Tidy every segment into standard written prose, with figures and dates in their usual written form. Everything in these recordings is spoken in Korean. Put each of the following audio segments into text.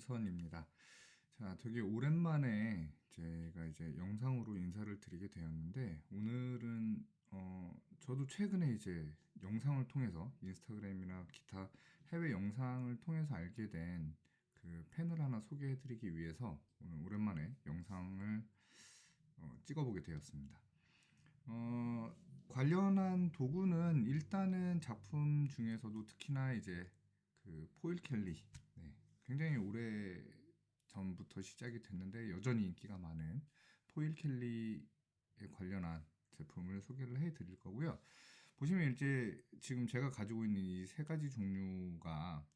강선입니다. 자, 되게 오랜만에 제가 이제 영상으로 인사를 드리게 되었는데, 오늘은 저도 최근에 이제 영상을 통해서 인스타그램이나 기타 해외 영상을 통해서 알게 된 그 펜을 하나 소개해드리기 위해서 오늘 오랜만에 영상을 찍어보게 되었습니다. 관련한 도구는 일단은 작품 중에서도 특히나 이제 그 포일 캘리, 네, 굉장히 오래 전부터 시작이 됐는데 여전히 인기가 많은 포일 캘리에 관련한 제품을 소개를 해 드릴 거고요. 보시면 이제 지금 제가 가지고 있는 이 세 가지 종류가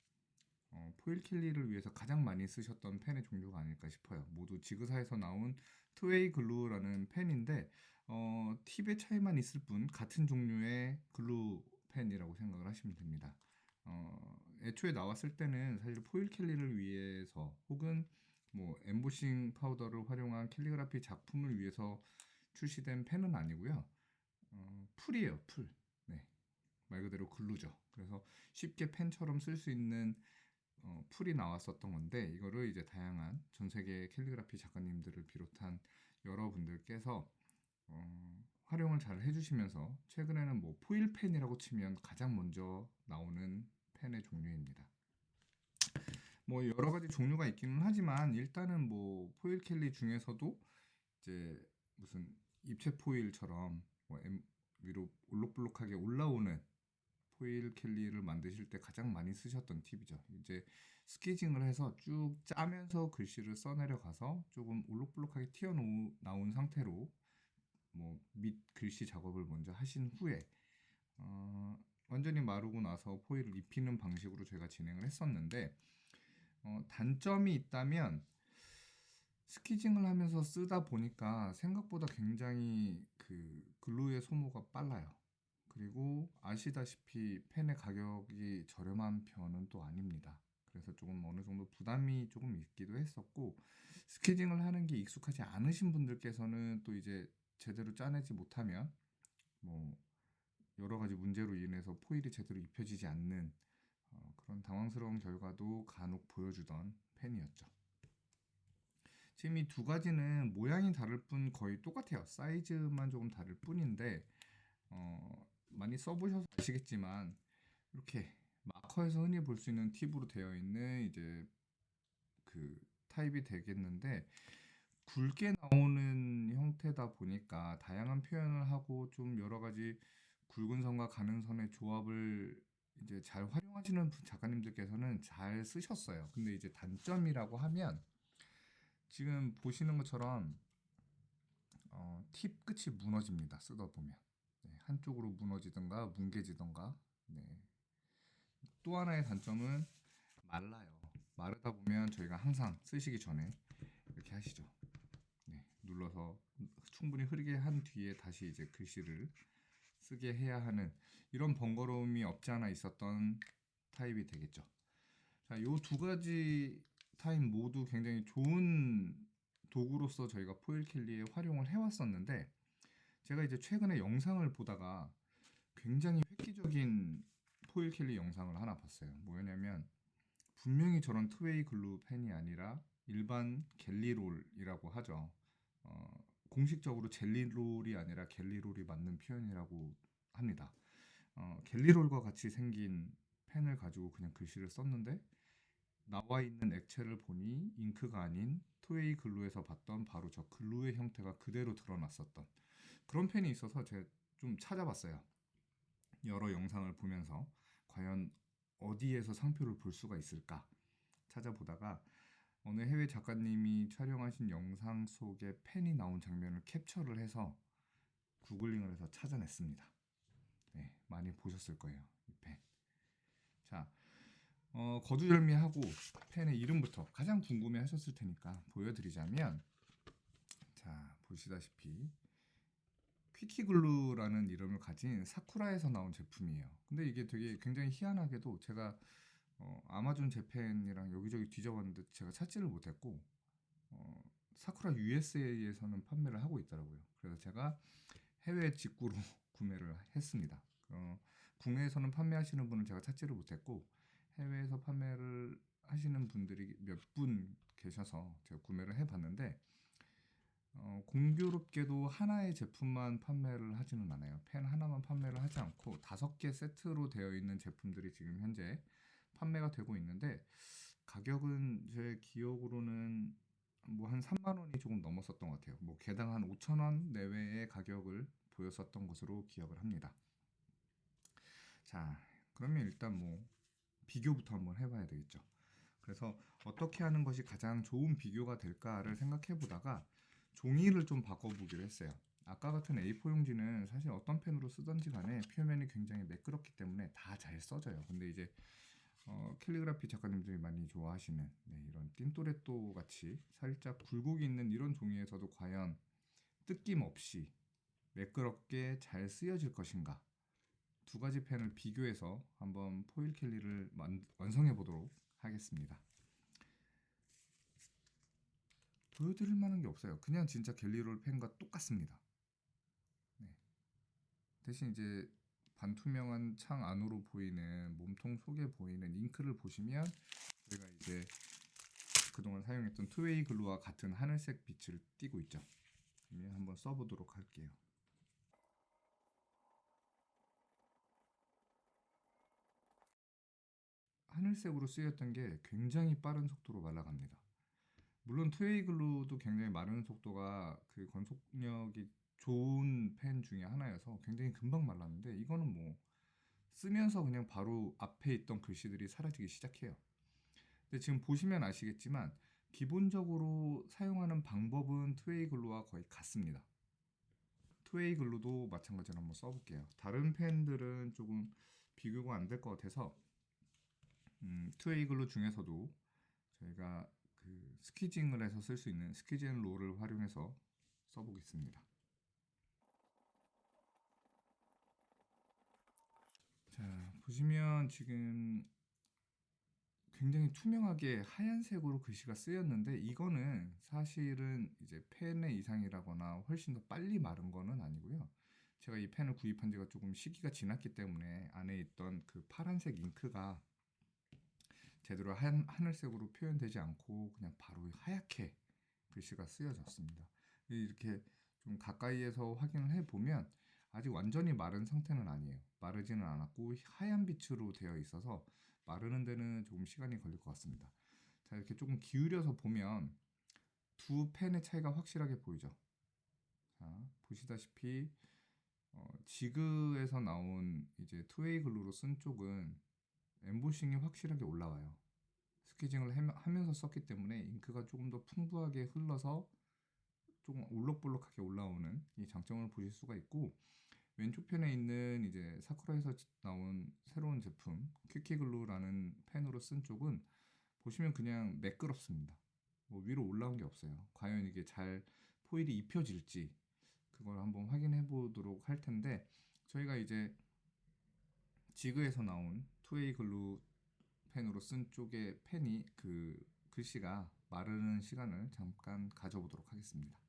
포일 캘리를 위해서 가장 많이 쓰셨던 펜의 종류가 아닐까 싶어요. 모두 지그사에서 나온 트웨이 글루라는 펜인데 팁의 차이만 있을 뿐 같은 종류의 글루 펜이라고 생각을 하시면 됩니다. 애초에 나왔을 때는 사실 포일 캘리를 위해서 혹은 뭐 엠보싱 파우더를 활용한 캘리그라피 작품을 위해서 출시된 펜은 아니고요. 풀이에요, 풀. 네, 말 그대로 글루죠. 그래서 쉽게 펜처럼 쓸 수 있는 풀이 나왔었던 건데, 이거를 이제 다양한 전 세계 캘리그라피 작가님들을 비롯한 여러분들께서 활용을 잘 해주시면서 최근에는 뭐 포일 펜이라고 치면 가장 먼저 나오는 펜의 종류입니다. 뭐 여러 가지 종류가 있기는 하지만 일단은 뭐 포일 캘리 중에서도 이제 무슨 입체 포일처럼 뭐 위로 올록블록하게 올라오는 포일 캘리를 만드실 때 가장 많이 쓰셨던 팁이죠. 이제 스케징을 해서 쭉 짜면서 글씨를 써내려 가서 조금 올록블록하게 튀어나온 상태로 뭐 밑 글씨 작업을 먼저 하신 후에 완전히 마르고 나서 포일을 입히는 방식으로 제가 진행을 했었는데, 단점이 있다면 스키징을 하면서 쓰다 보니까 생각보다 굉장히 그 글루의 소모가 빨라요. 그리고 아시다시피 펜의 가격이 저렴한 편은 또 아닙니다. 그래서 조금 어느 정도 부담이 조금 있기도 했었고, 스케징을 하는 게 익숙하지 않으신 분들께서는 또 이제 제대로 짜내지 못하면 뭐 여러 가지 문제로 인해서 포일이 제대로 입혀지지 않는 그런 당황스러운 결과도 간혹 보여주던 펜이었죠. 지금 이 두 가지는 모양이 다를 뿐 거의 똑같아요. 사이즈만 조금 다를 뿐인데 많이 써보셔서 아시겠지만 이렇게 마커에서 흔히 볼 수 있는 팁으로 되어 있는 이제 그 타입이 되겠는데, 굵게 나오는 형태다 보니까 다양한 표현을 하고 좀 여러 가지 굵은 선과 가는 선의 조합을 이제 잘 활용하시는 작가님들께서는 잘 쓰셨어요. 근데 이제 단점이라고 하면 지금 보시는 것처럼 팁 끝이 무너집니다. 쓰다 보면 한쪽으로 무너지던가 뭉개지던가. 네. 또 하나의 단점은 말라요. 마르다 보면 저희가 항상 쓰시기 전에 이렇게 하시죠. 네, 눌러서 충분히 흐르게 한 뒤에 다시 이제 글씨를 쓰게 해야 하는 이런 번거로움이 없지 않아 있었던 타입이 되겠죠. 자, 요 두 가지 타입 모두 굉장히 좋은 도구로서 저희가 포일 캘리에 활용을 해왔었는데, 제가 이제 최근에 영상을 보다가 굉장히 획기적인 포일 캘리 영상을 하나 봤어요. 뭐였냐면 분명히 저런 트웨이 글루 펜이 아니라 일반 갤리롤이라고 하죠. 공식적으로 젤리롤이 아니라 갤리롤이 맞는 표현이라고 합니다. 갤리롤과 같이 생긴 펜을 가지고 그냥 글씨를 썼는데 나와 있는 액체를 보니 잉크가 아닌 트웨이 글루에서 봤던 바로 저 글루의 형태가 그대로 드러났었던 그런 펜이 있어서 제가 좀 찾아봤어요. 여러 영상을 보면서 과연 어디에서 상표를 볼 수가 있을까 찾아보다가 어느 해외 작가님이 촬영하신 영상 속에 펜이 나온 장면을 캡처를 해서 구글링을 해서 찾아냈습니다. 네, 많이 보셨을 거예요, 이 펜. 자, 거두절미하고 펜의 이름부터 가장 궁금해 하셨을 테니까 보여드리자면, 자, 보시다시피 퀴키글루라는 이름을 가진 사쿠라에서 나온 제품이에요. 근데 이게 되게 굉장히 희한하게도 제가 아마존 재팬이랑 여기저기 뒤져봤는데 제가 찾지를 못했고, 사쿠라 USA에서는 판매를 하고 있더라고요. 그래서 제가 해외 직구로 구매를 했습니다. 국내에서는 판매하시는 분은 제가 찾지를 못했고 해외에서 판매를 하시는 분들이 몇 분 계셔서 제가 구매를 해봤는데 공교롭게도 하나의 제품만 판매를 하지는 않아요. 펜 하나만 판매를 하지 않고 5개 세트로 되어 있는 제품들이 지금 현재 판매가 되고 있는데 가격은 제 기억으로는 뭐 한 3만 원이 조금 넘었었던 것 같아요. 뭐 개당 한 5천 원 내외의 가격을 보였었던 것으로 기억을 합니다. 자, 그러면 일단 뭐 비교부터 한번 해봐야 되겠죠. 그래서 어떻게 하는 것이 가장 좋은 비교가 될까를 생각해 보다가 종이를 좀 바꿔보기로 했어요. 아까 같은 A4 용지는 사실 어떤 펜으로 쓰던지 간에 표면이 굉장히 매끄럽기 때문에 다 잘 써져요. 근데 이제 캘리그라피 작가님들이 많이 좋아하시는 이런 틴토레토 같이 살짝 굴곡이 있는 이런 종이에서도 과연 뜯김 없이 매끄럽게 잘 쓰여질 것인가, 두 가지 펜을 비교해서 한번 포일 캘리를 완성해 보도록 하겠습니다. 보여드릴 만한 게 없어요. 그냥 진짜 갤리롤 펜과 똑같습니다. 네. 대신 이제 반투명한 창 안으로 보이는 몸통 속에 보이는 잉크를 보시면 제가 이제 그동안 사용했던 투웨이 글루와 같은 하늘색 빛을 띠고 있죠. 그러면 한번 써보도록 할게요. 하늘색으로 쓰였던 게 굉장히 빠른 속도로 말라갑니다. 물론 투웨이 글루도 굉장히 마르는 속도가 그 건속력이 좋은 펜 중에 하나여서 굉장히 금방 말랐는데 이거는 뭐 쓰면서 그냥 바로 앞에 있던 글씨들이 사라지기 시작해요. 근데 지금 보시면 아시겠지만 기본적으로 사용하는 방법은 투웨이 글루와 거의 같습니다. 투웨이 글루도 마찬가지로 한번 써볼게요. 다른 펜들은 조금 비교가 안 될 것 같아서 투웨이 글루 중에서도 저희가 그 스퀴징을 해서 쓸 수 있는 스퀴징 롤을 활용해서 써보겠습니다. 자, 보시면 지금 굉장히 투명하게 하얀색으로 글씨가 쓰였는데 이거는 사실은 이제 펜의 이상이라거나 훨씬 더 빨리 마른 거는 아니고요. 제가 이 펜을 구입한 지가 조금 시기가 지났기 때문에 안에 있던 그 파란색 잉크가 제대로 하늘색으로 표현되지 않고 그냥 바로 하얗게 글씨가 쓰여졌습니다. 이렇게 좀 가까이에서 확인을 해보면 아직 완전히 마른 상태는 아니에요. 마르지는 않았고 하얀 빛으로 되어 있어서 마르는 데는 조금 시간이 걸릴 것 같습니다. 자, 이렇게 조금 기울여서 보면 두 펜의 차이가 확실하게 보이죠. 자, 보시다시피 지그에서 나온 이제 투웨이 글루로 쓴 쪽은 엠보싱이 확실하게 올라와요. 스케징을 하면서 썼기 때문에 잉크가 조금 더 풍부하게 흘러서 조금 올록볼록하게 올라오는 이 장점을 보실 수가 있고, 왼쪽 편에 있는 이제 사쿠라에서 나온 새로운 제품 퀴키글루라는 펜으로 쓴 쪽은 보시면 그냥 매끄럽습니다. 뭐 위로 올라온 게 없어요. 과연 이게 잘 포일이 입혀질지 그걸 한번 확인해 보도록 할 텐데, 저희가 이제 지그에서 나온 투웨이 글루 펜으로 쓴 쪽의 펜이 그 글씨가 마르는 시간을 잠깐 가져보도록 하겠습니다.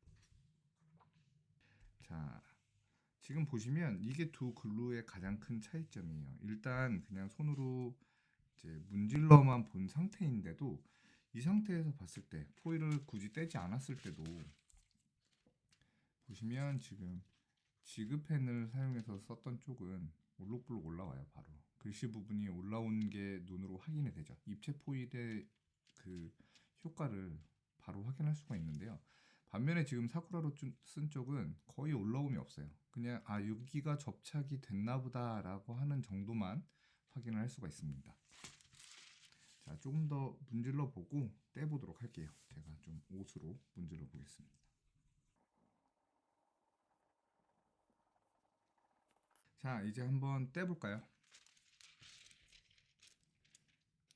자, 지금 보시면 이게 두 글루의 가장 큰 차이점이에요. 일단 그냥 손으로 이제 문질러만 본 상태인데도 이 상태에서 봤을 때 포일을 굳이 떼지 않았을 때도 보시면 지금 지그펜을 사용해서 썼던 쪽은 올록볼록 올라와요. 바로 글씨 부분이 올라온 게 눈으로 확인이 되죠. 입체 포일의 그 효과를 바로 확인할 수가 있는데요. 반면에 지금 사쿠라로 쓴 쪽은 거의 올라옴이 없어요. 그냥 여기가 접착이 됐나 보다 라고 하는 정도만 확인을 할 수가 있습니다. 자, 조금 더 문질러 보고 떼보도록 할게요. 제가 좀 옷으로 문질러 보겠습니다. 자, 이제 한번 떼볼까요?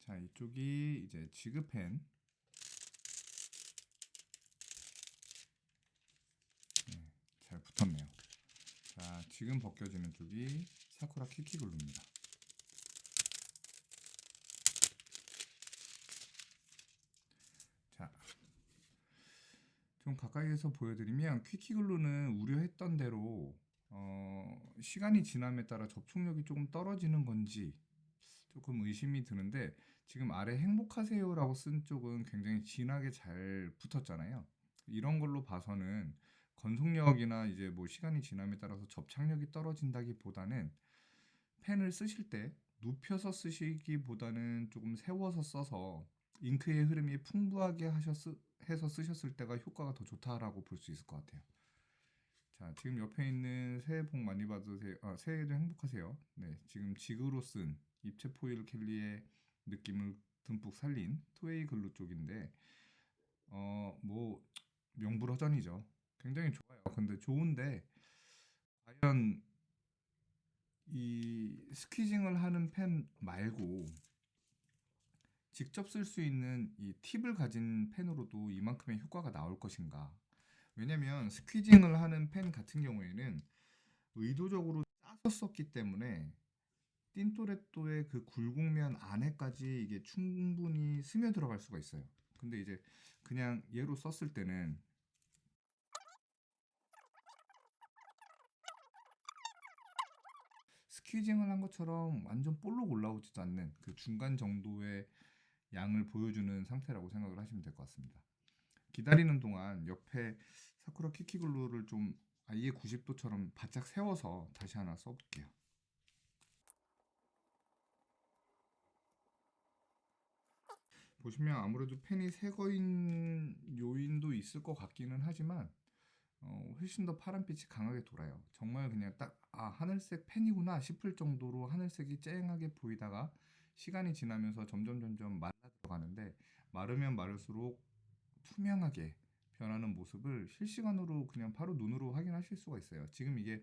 자, 이쪽이 이제 지그펜. 네, 잘 붙었네요. 자, 지금 벗겨지는 쪽이 사쿠라 키키글루입니다. 자, 좀 가까이에서 보여드리면 퀴키글루는 우려했던 대로 시간이 지남에 따라 접촉력이 조금 떨어지는 건지 조금 의심이 드는데, 지금 아래 행복하세요라고 쓴 쪽은 굉장히 진하게 잘 붙었잖아요. 이런 걸로 봐서는 건속력이나 이제 뭐 시간이 지남에 따라서 접착력이 떨어진다기보다는 펜을 쓰실 때 눕혀서 쓰시기보다는 조금 세워서 써서 잉크의 흐름이 풍부하게 해서 쓰셨을 때가 효과가 더 좋다라고 볼 수 있을 것 같아요. 자, 지금 옆에 있는 새해 복 많이 받으세요. 새해도 행복하세요. 네, 지금 직으로 쓴 입체 포일 캘리의 느낌을 듬뿍 살린 투웨이 글루 쪽인데, 뭐 명불허전이죠. 굉장히 좋아요. 근데 좋은데 과연 이 스퀴징을 하는 펜 말고 직접 쓸 수 있는 이 팁을 가진 펜으로도 이만큼의 효과가 나올 것인가? 왜냐면 스퀴징을 하는 펜 같은 경우에는 의도적으로 짜서 썼기 때문에 틴토레토의 그 굴곡면 안에까지 이게 충분히 스며 들어갈 수가 있어요. 근데 이제 그냥 얘로 썼을 때는 스퀴징을 한 것처럼 완전 볼록 올라오지도 않는 그 중간 정도의 양을 보여주는 상태라고 생각을 하시면 될 것 같습니다. 기다리는 동안 옆에 사쿠라 키키글루를 좀 아예 90도처럼 바짝 세워서 다시 하나 써볼게요. 보시면 아무래도 펜이 새 거인 요인도 있을 것 같기는 하지만 훨씬 더 파란빛이 강하게 돌아요. 정말 그냥 딱 하늘색 펜이구나 싶을 정도로 하늘색이 쨍하게 보이다가 시간이 지나면서 점점 말라 들어가는데, 마르면 마를수록 투명하게 변하는 모습을 실시간으로 그냥 바로 눈으로 확인하실 수가 있어요. 지금 이게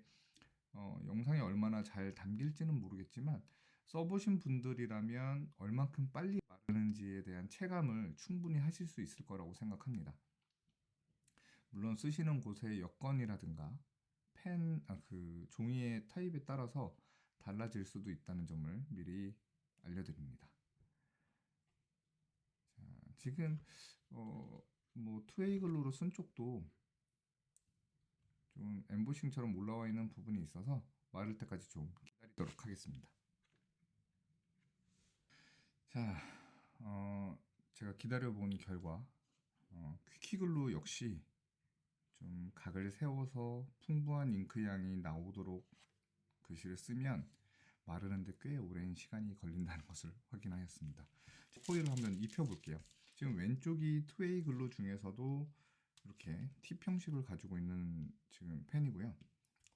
영상에 얼마나 잘 담길지는 모르겠지만 써보신 분들이라면 얼만큼 빨리 마르는지에 대한 체감을 충분히 하실 수 있을 거라고 생각합니다. 물론 쓰시는 곳의 여건이라든가 그 종이의 타입에 따라서 달라질 수도 있다는 점을 미리 알려드립니다. 자, 지금 뭐 투웨이 글루로 쓴 쪽도 좀 엠보싱처럼 올라와 있는 부분이 있어서 마를 때까지 좀 기다리도록 하겠습니다. 자, 제가 기다려본 결과 퀴키글루 역시 좀 각을 세워서 풍부한 잉크량이 나오도록 글씨를 쓰면 마르는데 꽤 오랜 시간이 걸린다는 것을 확인하였습니다. 포일을 한번 입혀볼게요. 지금 왼쪽이 투웨이 글루 중에서도 이렇게 팁 형식을 가지고 있는 지금 펜이고요.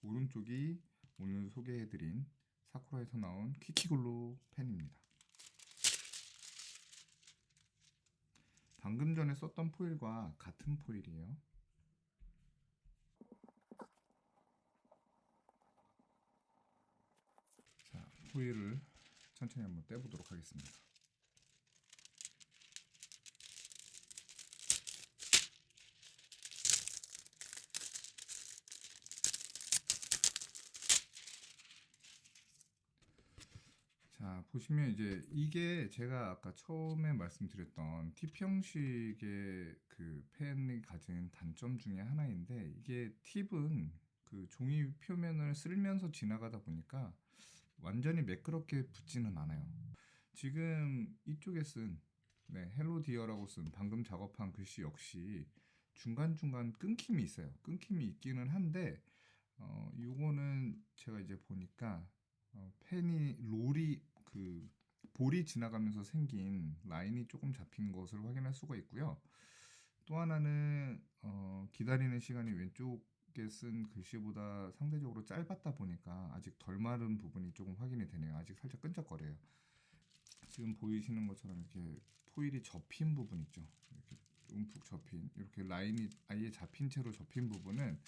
오른쪽이 오늘 소개해드린 사쿠라에서 나온 키키글루 펜입니다. 방금 전에 썼던 포일과 같은 포일이에요. 자, 포일을 천천히 한번 떼보도록 하겠습니다. 자, 보시면 이제 이게 제가 아까 처음에 말씀드렸던 팁 형식의 그 펜이 가진 단점 중에 하나인데, 이게 팁은 그 종이 표면을 쓸면서 지나가다 보니까 완전히 매끄럽게 붙지는 않아요. 지금 이쪽에 쓴 헬로 디어라고 쓴 방금 작업한 글씨 역시 중간중간 끊김이 있어요. 끊김이 있기는 한데 요거는 제가 이제 보니까 펜이 롤이 그 볼이 지나가면서 생긴 라인이 조금 잡힌 것을 확인할 수가 있고요. 또 하나는 기다리는 시간이 왼쪽에 쓴 글씨보다 상대적으로 짧았다 보니까 아직 덜 마른 부분이 조금 확인이 되네요. 아직 살짝 끈적거려요. 지금 보이시는 것처럼 이렇게 포일이 접힌 부분 있죠. 이렇게 움푹 접힌, 이렇게 라인이 아예 잡힌 채로 접힌 부분은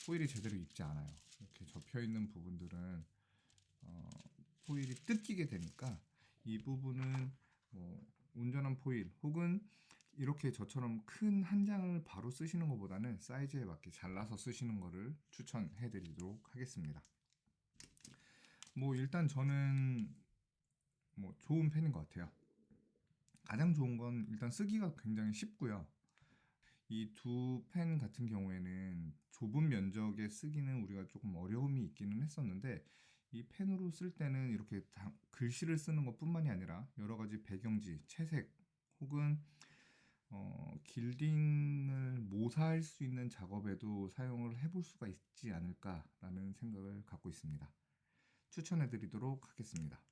포일이 제대로 입지 않아요. 이렇게 접혀 있는 부분들은 포일이 뜯기게 되니까 이 부분은 뭐 온전한 포일 혹은 이렇게 저처럼 큰 한 장을 바로 쓰시는 것보다는 사이즈에 맞게 잘라서 쓰시는 것을 추천해 드리도록 하겠습니다. 뭐 일단 저는 뭐 좋은 펜인 것 같아요. 가장 좋은 건 일단 쓰기가 굉장히 쉽고요. 이 두 펜 같은 경우에는 좁은 면적에 쓰기는 우리가 조금 어려움이 있기는 했었는데, 이 펜으로 쓸 때는 이렇게 글씨를 쓰는 것뿐만이 아니라 여러 가지 배경지, 채색 혹은 길딩을 모사할 수 있는 작업에도 사용을 해볼 수가 있지 않을까라는 생각을 갖고 있습니다. 추천해 드리도록 하겠습니다.